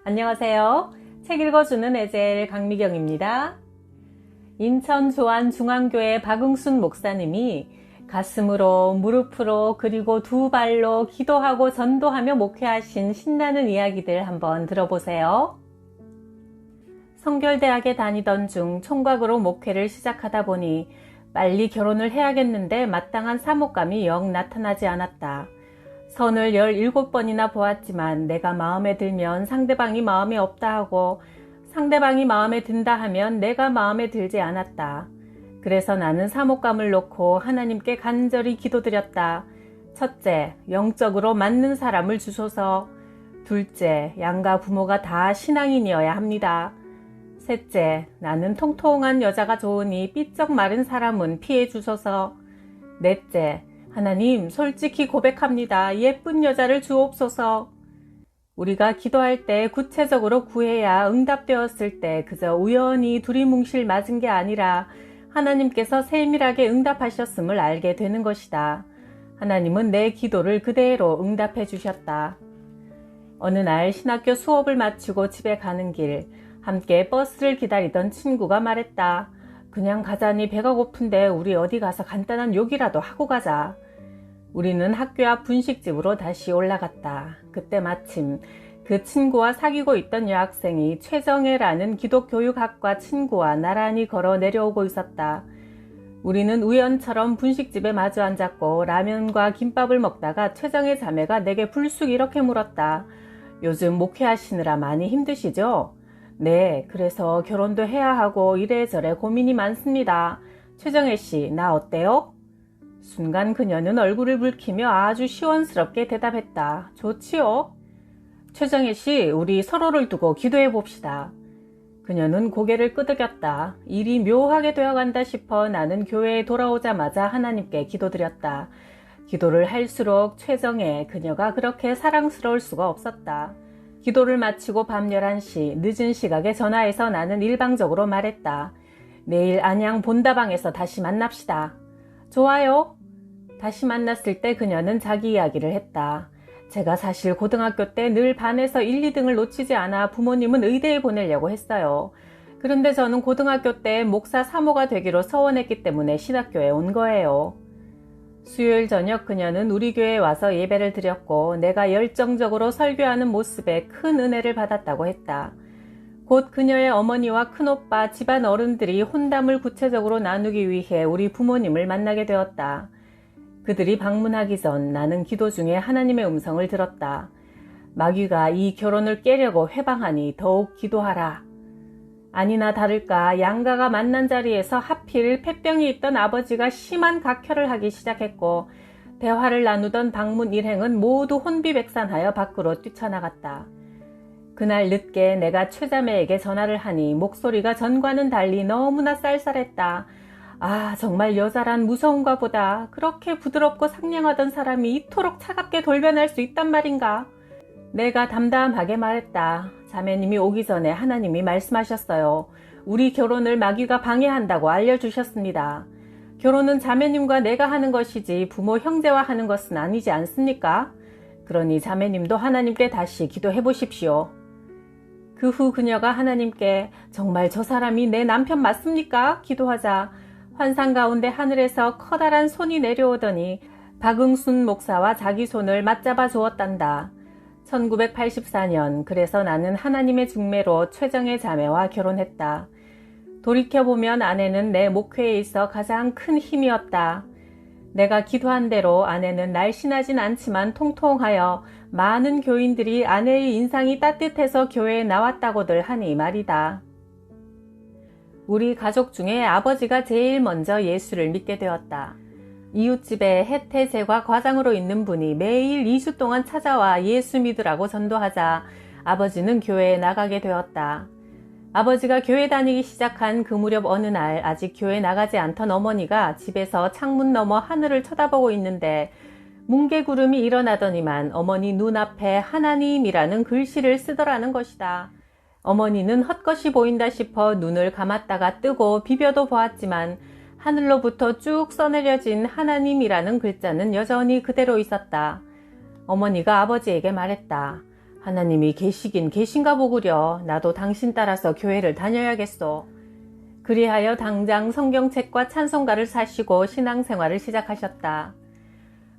안녕하세요. 책 읽어주는 에젤 강미경입니다. 인천 조안중앙교회 박응순 목사님이 가슴으로, 무릎으로, 그리고 두 발로 기도하고 전도하며 목회하신 신나는 이야기들 한번 들어보세요. 성결대학에 다니던 중 총각으로 목회를 시작하다 보니 빨리 결혼을 해야겠는데 마땅한 사목감이 영 나타나지 않았다. 선을 17번이나 보았지만 내가 마음에 들면 상대방이 마음에 없다 하고 상대방이 마음에 든다 하면 내가 마음에 들지 않았다. 그래서 나는 사목감을 놓고 하나님께 간절히 기도드렸다. 첫째, 영적으로 맞는 사람을 주소서. 둘째, 양가 부모가 다 신앙인이어야 합니다. 셋째, 나는 통통한 여자가 좋으니 삐쩍 마른 사람은 피해 주소서. 넷째, 하나님, 솔직히 고백합니다. 예쁜 여자를 주옵소서. 우리가 기도할 때 구체적으로 구해야 응답되었을 때 그저 우연히 두리뭉실 맞은 게 아니라 하나님께서 세밀하게 응답하셨음을 알게 되는 것이다. 하나님은 내 기도를 그대로 응답해 주셨다. 어느 날 신학교 수업을 마치고 집에 가는 길, 함께 버스를 기다리던 친구가 말했다. 그냥 가자니 배가 고픈데 우리 어디 가서 간단한 요기라도 하고 가자. 우리는 학교 앞 분식집으로 다시 올라갔다. 그때 마침 그 친구와 사귀고 있던 여학생이 최정혜라는 기독교육학과 친구와 나란히 걸어 내려오고 있었다. 우리는 우연처럼 분식집에 마주 앉았고 라면과 김밥을 먹다가 최정혜 자매가 내게 불쑥 이렇게 물었다. 요즘 목회하시느라 많이 힘드시죠? 네, 그래서 결혼도 해야 하고 이래저래 고민이 많습니다. 최정혜 씨, 나 어때요? 순간 그녀는 얼굴을 붉히며 아주 시원스럽게 대답했다. 좋지요? 최정혜 씨, 우리 서로를 두고 기도해 봅시다. 그녀는 고개를 끄덕였다. 일이 묘하게 되어간다 싶어 나는 교회에 돌아오자마자 하나님께 기도드렸다. 기도를 할수록 최정혜, 그녀가 그렇게 사랑스러울 수가 없었다. 기도를 마치고 밤 11시 늦은 시각에 전화해서 나는 일방적으로 말했다. 내일 안양 본다방에서 다시 만납시다. 좋아요. 다시 만났을 때 그녀는 자기 이야기를 했다. 제가 사실 고등학교 때 늘 반에서 1, 2등을 놓치지 않아 부모님은 의대에 보내려고 했어요. 그런데 저는 고등학교 때 목사 사모가 되기로 서원했기 때문에 신학교에 온 거예요. 수요일 저녁 그녀는 우리 교회에 와서 예배를 드렸고 내가 열정적으로 설교하는 모습에 큰 은혜를 받았다고 했다. 곧 그녀의 어머니와 큰오빠, 집안 어른들이 혼담을 구체적으로 나누기 위해 우리 부모님을 만나게 되었다. 그들이 방문하기 전 나는 기도 중에 하나님의 음성을 들었다. 마귀가 이 결혼을 깨려고 회방하니 더욱 기도하라. 아니나 다를까 양가가 만난 자리에서 하필 폐병이 있던 아버지가 심한 각혈을 하기 시작했고 대화를 나누던 방문 일행은 모두 혼비백산하여 밖으로 뛰쳐나갔다. 그날 늦게 내가 최자매에게 전화를 하니 목소리가 전과는 달리 너무나 쌀쌀했다. 아, 정말 여자란 무서운가 보다. 그렇게 부드럽고 상냥하던 사람이 이토록 차갑게 돌변할 수 있단 말인가. 내가 담담하게 말했다. 자매님이 오기 전에 하나님이 말씀하셨어요. 우리 결혼을 마귀가 방해한다고 알려주셨습니다. 결혼은 자매님과 내가 하는 것이지 부모 형제와 하는 것은 아니지 않습니까? 그러니 자매님도 하나님께 다시 기도해 보십시오. 그 후 그녀가 하나님께 정말 저 사람이 내 남편 맞습니까? 기도하자 환상 가운데 하늘에서 커다란 손이 내려오더니 박응순 목사와 자기 손을 맞잡아 주었단다. 1984년 그래서 나는 하나님의 중매로 최정혜 자매와 결혼했다. 돌이켜보면 아내는 내 목회에 있어 가장 큰 힘이었다. 내가 기도한 대로 아내는 날씬하진 않지만 통통하여 많은 교인들이 아내의 인상이 따뜻해서 교회에 나왔다고들 하니 말이다. 우리 가족 중에 아버지가 제일 먼저 예수를 믿게 되었다. 이웃집에 해태제과 과장으로 있는 분이 매일 2주 동안 찾아와 예수 믿으라고 전도하자 아버지는 교회에 나가게 되었다. 아버지가 교회 다니기 시작한 그 무렵 어느 날 아직 교회 나가지 않던 어머니가 집에서 창문 너머 하늘을 쳐다보고 있는데 뭉게구름이 일어나더니만 어머니 눈앞에 하나님이라는 글씨를 쓰더라는 것이다. 어머니는 헛것이 보인다 싶어 눈을 감았다가 뜨고 비벼도 보았지만 하늘로부터 쭉 써내려진 하나님이라는 글자는 여전히 그대로 있었다. 어머니가 아버지에게 말했다. 하나님이 계시긴 계신가 보구려. 나도 당신 따라서 교회를 다녀야겠소. 그리하여 당장 성경책과 찬송가를 사시고 신앙생활을 시작하셨다.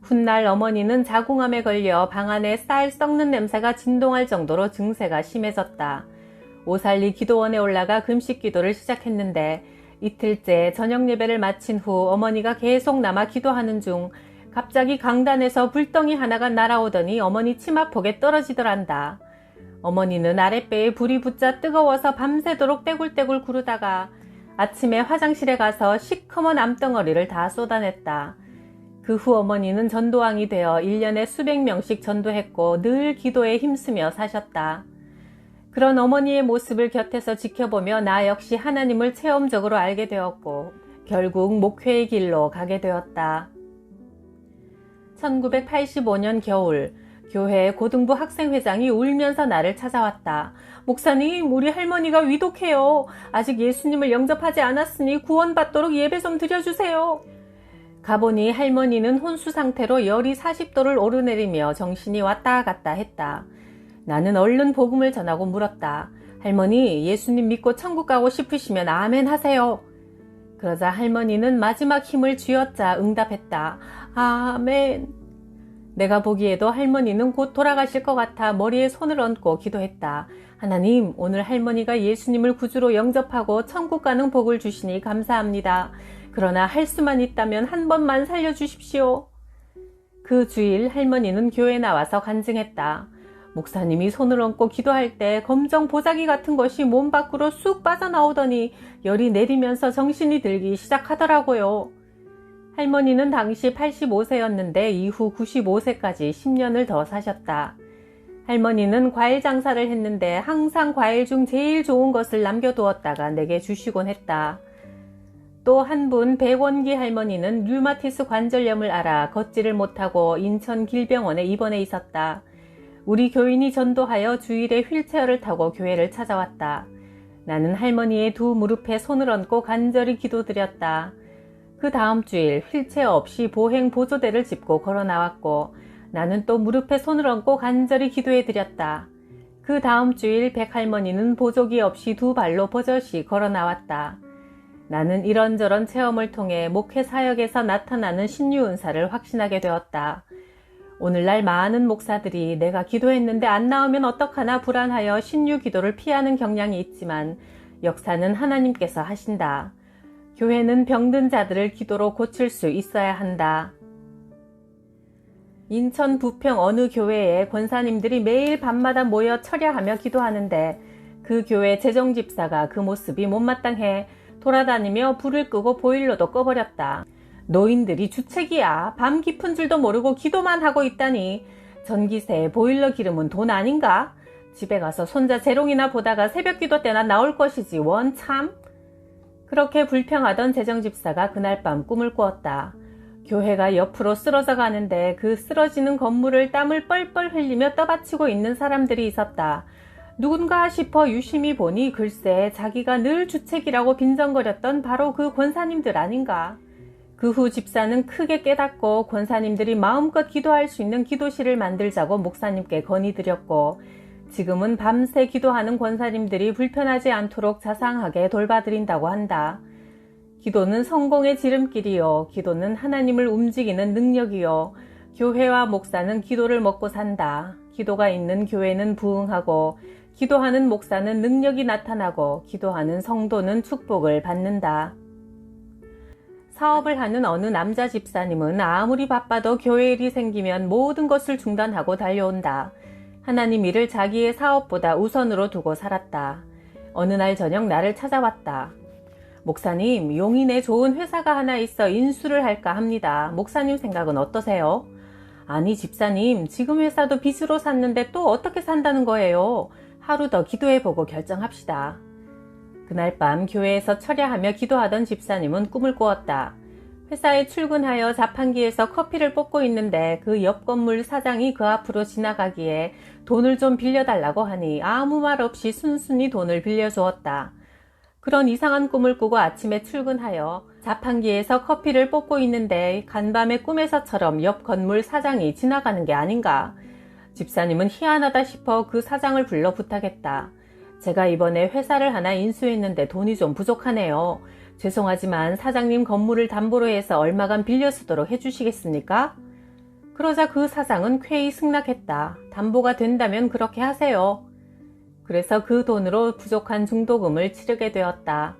훗날 어머니는 자궁암에 걸려 방 안에 쌀 썩는 냄새가 진동할 정도로 증세가 심해졌다. 오살리 기도원에 올라가 금식 기도를 시작했는데 이틀째 저녁 예배를 마친 후 어머니가 계속 남아 기도하는 중 갑자기 강단에서 불덩이 하나가 날아오더니 어머니 치마폭에 떨어지더란다. 어머니는 아랫배에 불이 붙자 뜨거워서 밤새도록 떼굴떼굴 구르다가 아침에 화장실에 가서 시커먼 암덩어리를 다 쏟아냈다. 그 후 어머니는 전도왕이 되어 1년에 수백 명씩 전도했고 늘 기도에 힘쓰며 사셨다. 그런 어머니의 모습을 곁에서 지켜보며 나 역시 하나님을 체험적으로 알게 되었고 결국 목회의 길로 가게 되었다. 1985년 겨울 교회 고등부 학생회장이 울면서 나를 찾아왔다. 목사님, 우리 할머니가 위독해요. 아직 예수님을 영접하지 않았으니 구원받도록 예배 좀 드려주세요. 가보니 할머니는 혼수 상태로 열이 40도를 오르내리며 정신이 왔다 갔다 했다. 나는 얼른 복음을 전하고 물었다. 할머니, 예수님 믿고 천국 가고 싶으시면 아멘 하세요. 그러자 할머니는 마지막 힘을 쥐어짜 응답했다. 아멘. 내가 보기에도 할머니는 곧 돌아가실 것 같아 머리에 손을 얹고 기도했다. 하나님, 오늘 할머니가 예수님을 구주로 영접하고 천국 가는 복을 주시니 감사합니다. 그러나 할 수만 있다면 한 번만 살려주십시오. 그 주일 할머니는 교회에 나와서 간증했다. 목사님이 손을 얹고 기도할 때 검정 보자기 같은 것이 몸 밖으로 쑥 빠져나오더니 열이 내리면서 정신이 들기 시작하더라고요. 할머니는 당시 85세였는데 이후 95세까지 10년을 더 사셨다. 할머니는 과일 장사를 했는데 항상 과일 중 제일 좋은 것을 남겨두었다가 내게 주시곤 했다. 또 한 분 백원기 할머니는 류마티스 관절염을 앓아 걷지를 못하고 인천 길병원에 입원해 있었다. 우리 교인이 전도하여 주일에 휠체어를 타고 교회를 찾아왔다. 나는 할머니의 두 무릎에 손을 얹고 간절히 기도드렸다. 그 다음 주일 휠체어 없이 보행 보조대를 짚고 걸어 나왔고 나는 또 무릎에 손을 얹고 간절히 기도해드렸다. 그 다음 주일 백할머니는 보조기 없이 두 발로 버젓이 걸어 나왔다. 나는 이런저런 체험을 통해 목회 사역에서 나타나는 신유은사를 확신하게 되었다. 오늘날 많은 목사들이 내가 기도했는데 안 나오면 어떡하나 불안하여 신유 기도를 피하는 경향이 있지만 역사는 하나님께서 하신다. 교회는 병든 자들을 기도로 고칠 수 있어야 한다. 인천 부평 어느 교회에 권사님들이 매일 밤마다 모여 철야하며 기도하는데 그 교회 재정집사가 그 모습이 못마땅해 돌아다니며 불을 끄고 보일러도 꺼버렸다. 노인들이 주책이야. 밤 깊은 줄도 모르고 기도만 하고 있다니. 전기세, 보일러 기름은 돈 아닌가? 집에 가서 손자 재롱이나 보다가 새벽 기도 때나 나올 것이지 원 참. 그렇게 불평하던 재정집사가 그날 밤 꿈을 꾸었다. 교회가 옆으로 쓰러져 가는데 그 쓰러지는 건물을 땀을 뻘뻘 흘리며 떠받치고 있는 사람들이 있었다. 누군가 싶어 유심히 보니 글쎄 자기가 늘 주책이라고 빈정거렸던 바로 그 권사님들 아닌가. 그 후 집사는 크게 깨닫고 권사님들이 마음껏 기도할 수 있는 기도실을 만들자고 목사님께 건의드렸고 지금은 밤새 기도하는 권사님들이 불편하지 않도록 자상하게 돌봐드린다고 한다. 기도는 성공의 지름길이요. 기도는 하나님을 움직이는 능력이요. 교회와 목사는 기도를 먹고 산다. 기도가 있는 교회는 부흥하고 기도하는 목사는 능력이 나타나고 기도하는 성도는 축복을 받는다. 사업을 하는 어느 남자 집사님은 아무리 바빠도 교회 일이 생기면 모든 것을 중단하고 달려온다. 하나님 일을 자기의 사업보다 우선으로 두고 살았다. 어느 날 저녁 나를 찾아왔다. 목사님, 용인에 좋은 회사가 하나 있어 인수를 할까 합니다. 목사님 생각은 어떠세요? 아니 집사님, 지금 회사도 빚으로 샀는데 또 어떻게 산다는 거예요? 하루 더 기도해보고 결정합시다. 그날 밤 교회에서 철야하며 기도하던 집사님은 꿈을 꾸었다. 회사에 출근하여 자판기에서 커피를 뽑고 있는데 그 옆 건물 사장이 그 앞으로 지나가기에 돈을 좀 빌려달라고 하니 아무 말 없이 순순히 돈을 빌려주었다. 그런 이상한 꿈을 꾸고 아침에 출근하여 자판기에서 커피를 뽑고 있는데 간밤에 꿈에서처럼 옆 건물 사장이 지나가는 게 아닌가. 집사님은 희한하다 싶어 그 사장을 불러 부탁했다. 제가 이번에 회사를 하나 인수했는데 돈이 좀 부족하네요. 죄송하지만 사장님 건물을 담보로 해서 얼마간 빌려 쓰도록 해주시겠습니까? 그러자 그 사장은 쾌히 승낙했다. 담보가 된다면 그렇게 하세요. 그래서 그 돈으로 부족한 중도금을 치르게 되었다.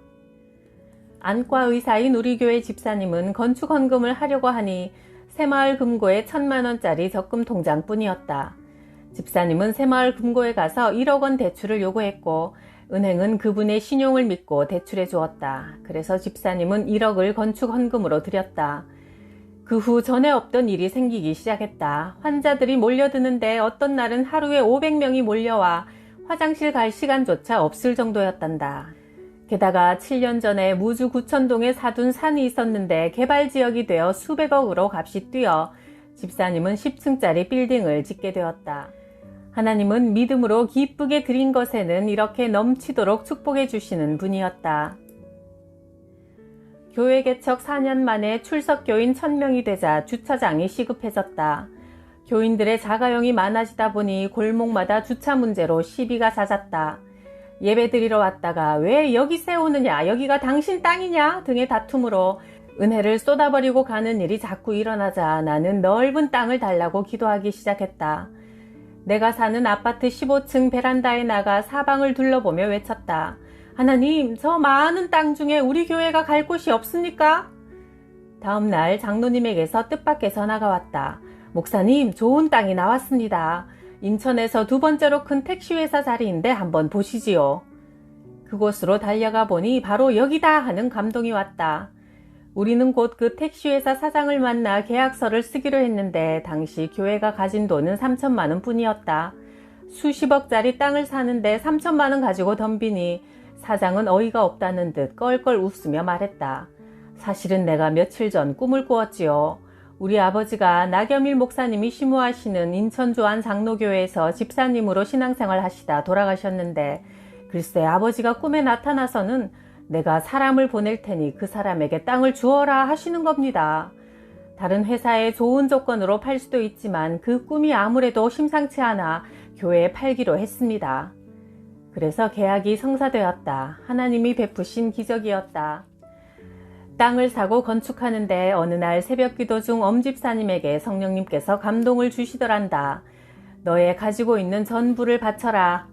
안과 의사인 우리 교회 집사님은 건축 헌금을 하려고 하니 새마을 금고에 1,000만원짜리 적금 통장뿐이었다. 집사님은 새마을 금고에 가서 1억 원 대출을 요구했고 은행은 그분의 신용을 믿고 대출해 주었다. 그래서 집사님은 1억을 건축 헌금으로 드렸다. 그 후 전에 없던 일이 생기기 시작했다. 환자들이 몰려드는데 어떤 날은 하루에 500명이 몰려와 화장실 갈 시간조차 없을 정도였단다. 게다가 7년 전에 무주 구천동에 사둔 산이 있었는데 개발지역이 되어 수백억으로 값이 뛰어 집사님은 10층짜리 빌딩을 짓게 되었다. 하나님은 믿음으로 기쁘게 드린 것에는 이렇게 넘치도록 축복해 주시는 분이었다. 교회 개척 4년 만에 출석교인 1,000명이 되자 주차장이 시급해졌다. 교인들의 자가용이 많아지다 보니 골목마다 주차 문제로 시비가 잦았다. 예배드리러 왔다가 왜 여기 세우느냐, 여기가 당신 땅이냐 등의 다툼으로 은혜를 쏟아버리고 가는 일이 자꾸 일어나자 나는 넓은 땅을 달라고 기도하기 시작했다. 내가 사는 아파트 15층 베란다에 나가 사방을 둘러보며 외쳤다. 하나님, 저 많은 땅 중에 우리 교회가 갈 곳이 없습니까? 다음 날 장로님에게서 뜻밖의 전화가 왔다. 목사님, 좋은 땅이 나왔습니다. 인천에서 두 번째로 큰 택시회사 자리인데 한번 보시지요. 그곳으로 달려가 보니 바로 여기다 하는 감동이 왔다. 우리는 곧 그 택시회사 사장을 만나 계약서를 쓰기로 했는데 당시 교회가 가진 돈은 3천만 원 뿐이었다. 수십억짜리 땅을 사는데 3천만 원 가지고 덤비니 사장은 어이가 없다는 듯 껄껄 웃으며 말했다. 사실은 내가 며칠 전 꿈을 꾸었지요. 우리 아버지가 나겸일 목사님이 심우하시는 인천 조안 장로교회에서 집사님으로 신앙생활 하시다 돌아가셨는데 글쎄 아버지가 꿈에 나타나서는 내가 사람을 보낼 테니 그 사람에게 땅을 주어라 하시는 겁니다. 다른 회사에 좋은 조건으로 팔 수도 있지만 그 꿈이 아무래도 심상치 않아 교회에 팔기로 했습니다. 그래서 계약이 성사되었다. 하나님이 베푸신 기적이었다. 땅을 사고 건축하는데 어느 날 새벽기도 중 엄집사님에게 성령님께서 감동을 주시더란다. 너의 가지고 있는 전부를 바쳐라.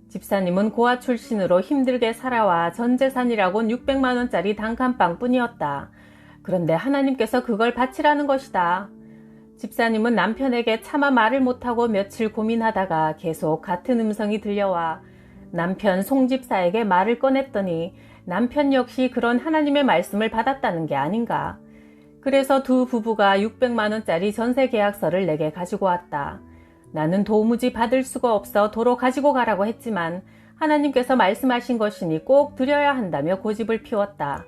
집사님은 고아 출신으로 힘들게 살아와 전 재산이라곤 600만 원짜리 단칸방 뿐이었다. 그런데 하나님께서 그걸 바치라는 것이다. 집사님은 남편에게 차마 말을 못하고 며칠 고민하다가 계속 같은 음성이 들려와 남편 송집사에게 말을 꺼냈더니 남편 역시 그런 하나님의 말씀을 받았다는 게 아닌가. 그래서 두 부부가 600만 원짜리 전세 계약서를 내게 가지고 왔다. 나는 도무지 받을 수가 없어 도로 가지고 가라고 했지만 하나님께서 말씀하신 것이니 꼭 드려야 한다며 고집을 피웠다.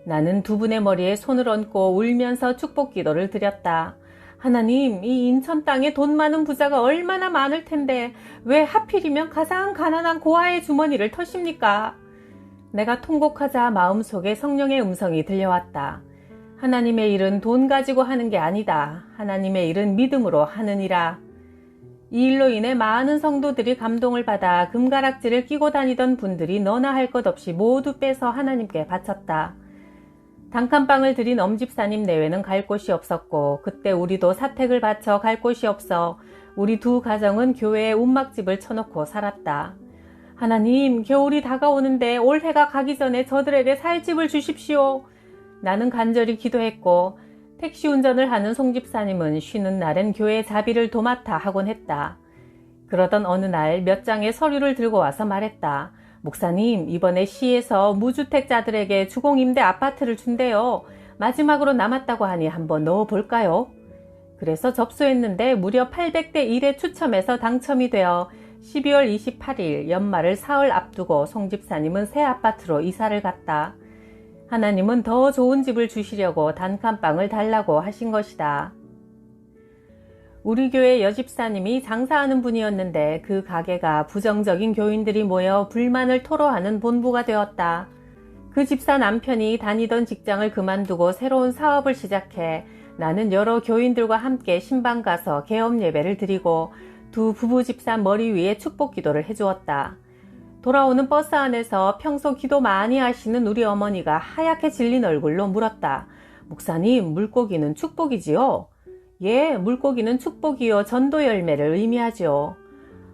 나는 두 분의 머리에 손을 얹고 울면서 축복 기도를 드렸다. 하나님, 이 인천 땅에 돈 많은 부자가 얼마나 많을 텐데 왜 하필이면 가장 가난한 고아의 주머니를 터십니까? 내가 통곡하자 마음속에 성령의 음성이 들려왔다. 하나님의 일은 돈 가지고 하는 게 아니다. 하나님의 일은 믿음으로 하느니라. 이 일로 인해 많은 성도들이 감동을 받아 금가락지를 끼고 다니던 분들이 너나 할 것 없이 모두 빼서 하나님께 바쳤다. 단칸방을 드린 엄집사님 내외는 갈 곳이 없었고 그때 우리도 사택을 바쳐 갈 곳이 없어 우리 두 가정은 교회에 움막집을 쳐놓고 살았다. 하나님, 겨울이 다가오는데 올해가 가기 전에 저들에게 살 집을 주십시오. 나는 간절히 기도했고 택시 운전을 하는 송집사님은 쉬는 날엔 교회 자비를 도맡아 하곤 했다. 그러던 어느 날 몇 장의 서류를 들고 와서 말했다. 목사님, 이번에 시에서 무주택자들에게 주공임대 아파트를 준대요. 마지막으로 남았다고 하니 한번 넣어볼까요? 그래서 접수했는데 무려 800대 1에 추첨해서 당첨이 되어 12월 28일 연말을 사흘 앞두고 송집사님은 새 아파트로 이사를 갔다. 하나님은 더 좋은 집을 주시려고 단칸방을 달라고 하신 것이다. 우리 교회 여집사님이 장사하는 분이었는데 그 가게가 부정적인 교인들이 모여 불만을 토로하는 본부가 되었다. 그 집사 남편이 다니던 직장을 그만두고 새로운 사업을 시작해 나는 여러 교인들과 함께 신방 가서 개업 예배를 드리고 두 부부 집사 머리 위에 축복 기도를 해주었다. 돌아오는 버스 안에서 평소 기도 많이 하시는 우리 어머니가 하얗게 질린 얼굴로 물었다. 목사님, 물고기는 축복이지요? 예, 물고기는 축복이요. 전도 열매를 의미하지요.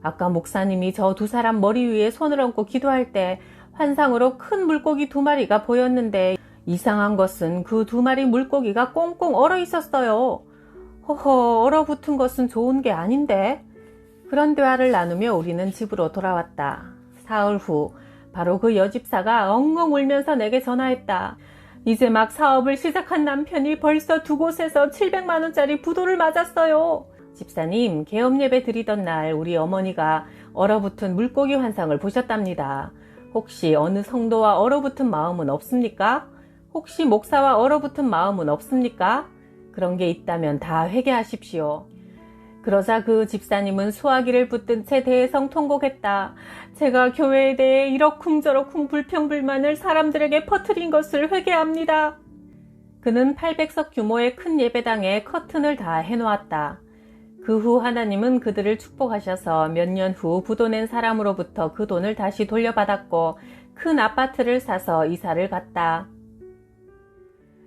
아까 목사님이 저 두 사람 머리 위에 손을 얹고 기도할 때 환상으로 큰 물고기 2마리가 보였는데 이상한 것은 그 2마리 물고기가 꽁꽁 얼어 있었어요. 허허, 얼어붙은 것은 좋은 게 아닌데? 그런 대화를 나누며 우리는 집으로 돌아왔다. 사흘 후 바로 그 여집사가 엉엉 울면서 내게 전화했다. 이제 막 사업을 시작한 남편이 벌써 2곳에서 700만 원짜리 부도를 맞았어요. 집사님, 개업 예배 드리던 날 우리 어머니가 얼어붙은 물고기 환상을 보셨답니다. 혹시 어느 성도와 얼어붙은 마음은 없습니까? 혹시 목사와 얼어붙은 마음은 없습니까? 그런 게 있다면 다 회개하십시오. 그러자 그 집사님은 수화기를 붙든 채 대성 통곡했다. 제가 교회에 대해 이러쿵저러쿵 불평불만을 사람들에게 퍼뜨린 것을 회개합니다. 그는 800석 규모의 큰 예배당에 커튼을 다 해놓았다. 그 후 하나님은 그들을 축복하셔서 몇 년 후 부도낸 사람으로부터 그 돈을 다시 돌려받았고 큰 아파트를 사서 이사를 갔다.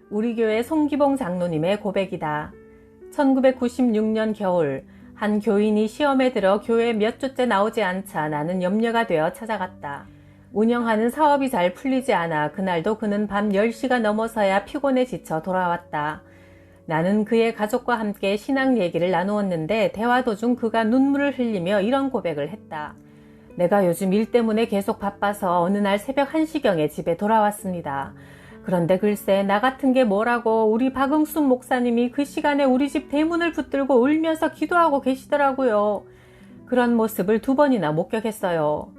우리 교회 송기봉 장로님의 고백이다. 1996년 겨울 한 교인이 시험에 들어 교회 몇 주째 나오지 않자 나는 염려가 되어 찾아갔다. 운영하는 사업이 잘 풀리지 않아 그날도 그는 밤 10시가 넘어서야 피곤해 지쳐 돌아왔다. 나는 그의 가족과 함께 신앙 얘기를 나누었는데 대화 도중 그가 눈물을 흘리며 이런 고백을 했다. 내가 요즘 일 때문에 계속 바빠서 어느 날 새벽 1시경에 집에 돌아왔습니다. 그런데 글쎄 나 같은 게 뭐라고 우리 박응순 목사님이 그 시간에 우리 집 대문을 붙들고 울면서 기도하고 계시더라고요. 그런 모습을 2번이나 목격했어요.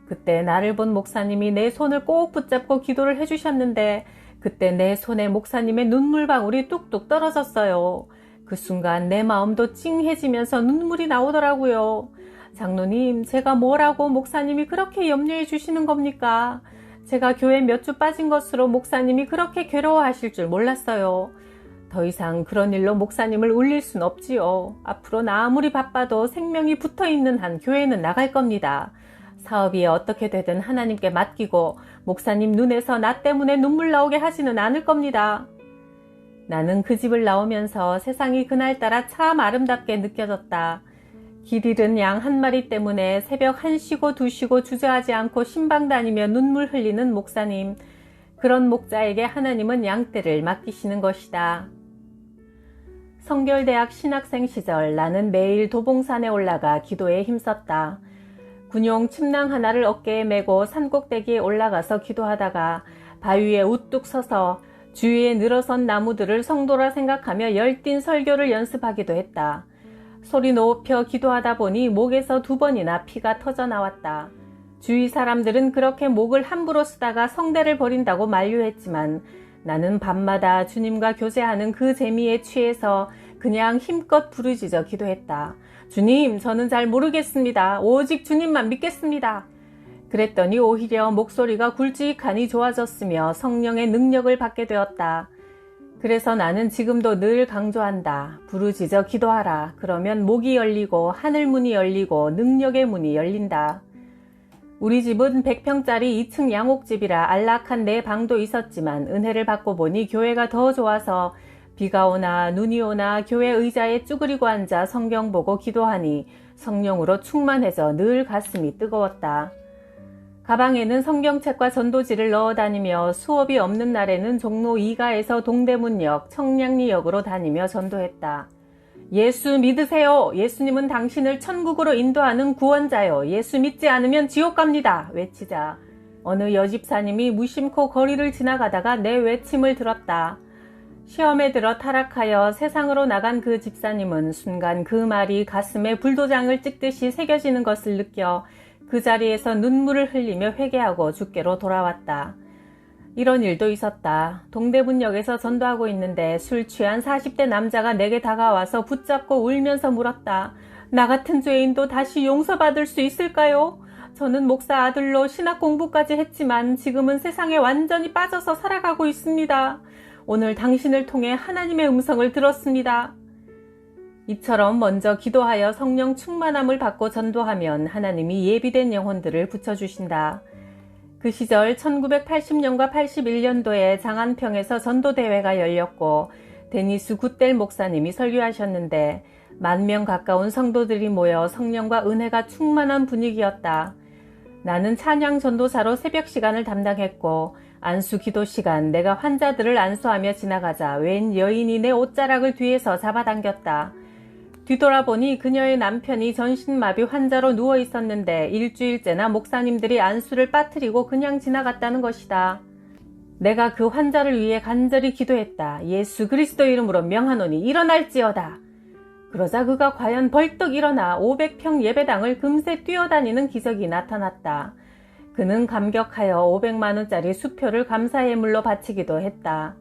그때 나를 본 목사님이 내 손을 꼭 붙잡고 기도를 해주셨는데 그때 내 손에 목사님의 눈물방울이 뚝뚝 떨어졌어요. 그 순간 내 마음도 찡해지면서 눈물이 나오더라고요. 장로님, 제가 뭐라고 목사님이 그렇게 염려해 주시는 겁니까? 제가 교회 몇 주 빠진 것으로 목사님이 그렇게 괴로워하실 줄 몰랐어요. 더 이상 그런 일로 목사님을 울릴 순 없지요. 앞으로 나 아무리 바빠도 생명이 붙어있는 한 교회는 나갈 겁니다. 사업이 어떻게 되든 하나님께 맡기고 목사님 눈에서 나 때문에 눈물 나오게 하지는 않을 겁니다. 나는 그 집을 나오면서 세상이 그날따라 참 아름답게 느껴졌다. 길 잃은 양 1마리 때문에 새벽 1시고 2시고 주저하지 않고 신방 다니며 눈물 흘리는 목사님. 그런 목자에게 하나님은 양떼를 맡기시는 것이다. 성결대학 신학생 시절 나는 매일 도봉산에 올라가 기도에 힘썼다. 군용 침낭 하나를 어깨에 메고 산꼭대기에 올라가서 기도하다가 바위에 우뚝 서서 주위에 늘어선 나무들을 성도라 생각하며 열띤 설교를 연습하기도 했다. 소리 높여 기도하다 보니 목에서 2번이나 피가 터져 나왔다. 주위 사람들은 그렇게 목을 함부로 쓰다가 성대를 버린다고 만류했지만 나는 밤마다 주님과 교제하는 그 재미에 취해서 그냥 힘껏 부르짖어 기도했다. 주님, 저는 잘 모르겠습니다. 오직 주님만 믿겠습니다. 그랬더니 오히려 목소리가 굵직하니 좋아졌으며 성령의 능력을 받게 되었다. 그래서 나는 지금도 늘 강조한다. 부르짖어 기도하라. 그러면 목이 열리고 하늘 문이 열리고 능력의 문이 열린다. 우리 집은 100평짜리 2층 양옥집이라 안락한 내 방도 있었지만 은혜를 받고 보니 교회가 더 좋아서 비가 오나 눈이 오나 교회 의자에 쭈그리고 앉아 성경 보고 기도하니 성령으로 충만해져 늘 가슴이 뜨거웠다. 가방에는 성경책과 전도지를 넣어 다니며 수업이 없는 날에는 종로 2가에서 동대문역, 청량리역으로 다니며 전도했다. 예수 믿으세요. 예수님은 당신을 천국으로 인도하는 구원자요. 예수 믿지 않으면 지옥 갑니다. 외치자 어느 여집사님이 무심코 거리를 지나가다가 내 외침을 들었다. 시험에 들어 타락하여 세상으로 나간 그 집사님은 순간 그 말이 가슴에 불도장을 찍듯이 새겨지는 것을 느껴 그 자리에서 눈물을 흘리며 회개하고 주께로 돌아왔다. 이런 일도 있었다. 동대문역에서 전도하고 있는데 술 취한 40대 남자가 내게 다가와서 붙잡고 울면서 물었다. 나 같은 죄인도 다시 용서받을 수 있을까요? 저는 목사 아들로 신학 공부까지 했지만 지금은 세상에 완전히 빠져서 살아가고 있습니다. 오늘 당신을 통해 하나님의 음성을 들었습니다. 이처럼 먼저 기도하여 성령 충만함을 받고 전도하면 하나님이 예비된 영혼들을 붙여주신다. 그 시절 1980년과 81년도에 장안평에서 전도대회가 열렸고 데니스 굿델 목사님이 설교하셨는데 10,000명 가까운 성도들이 모여 성령과 은혜가 충만한 분위기였다. 나는 찬양 전도사로 새벽 시간을 담당했고 안수 기도 시간 내가 환자들을 안수하며 지나가자 웬 여인이 내 옷자락을 뒤에서 잡아당겼다. 뒤돌아보니 그녀의 남편이 전신마비 환자로 누워 있었는데 일주일째나 목사님들이 안수를 빠뜨리고 그냥 지나갔다는 것이다. 내가 그 환자를 위해 간절히 기도했다. 예수 그리스도 이름으로 명하노니 일어날지어다. 그러자 그가 과연 벌떡 일어나 500평 예배당을 금세 뛰어다니는 기적이 나타났다. 그는 감격하여 500만 원짜리 수표를 감사의 물로 바치기도 했다.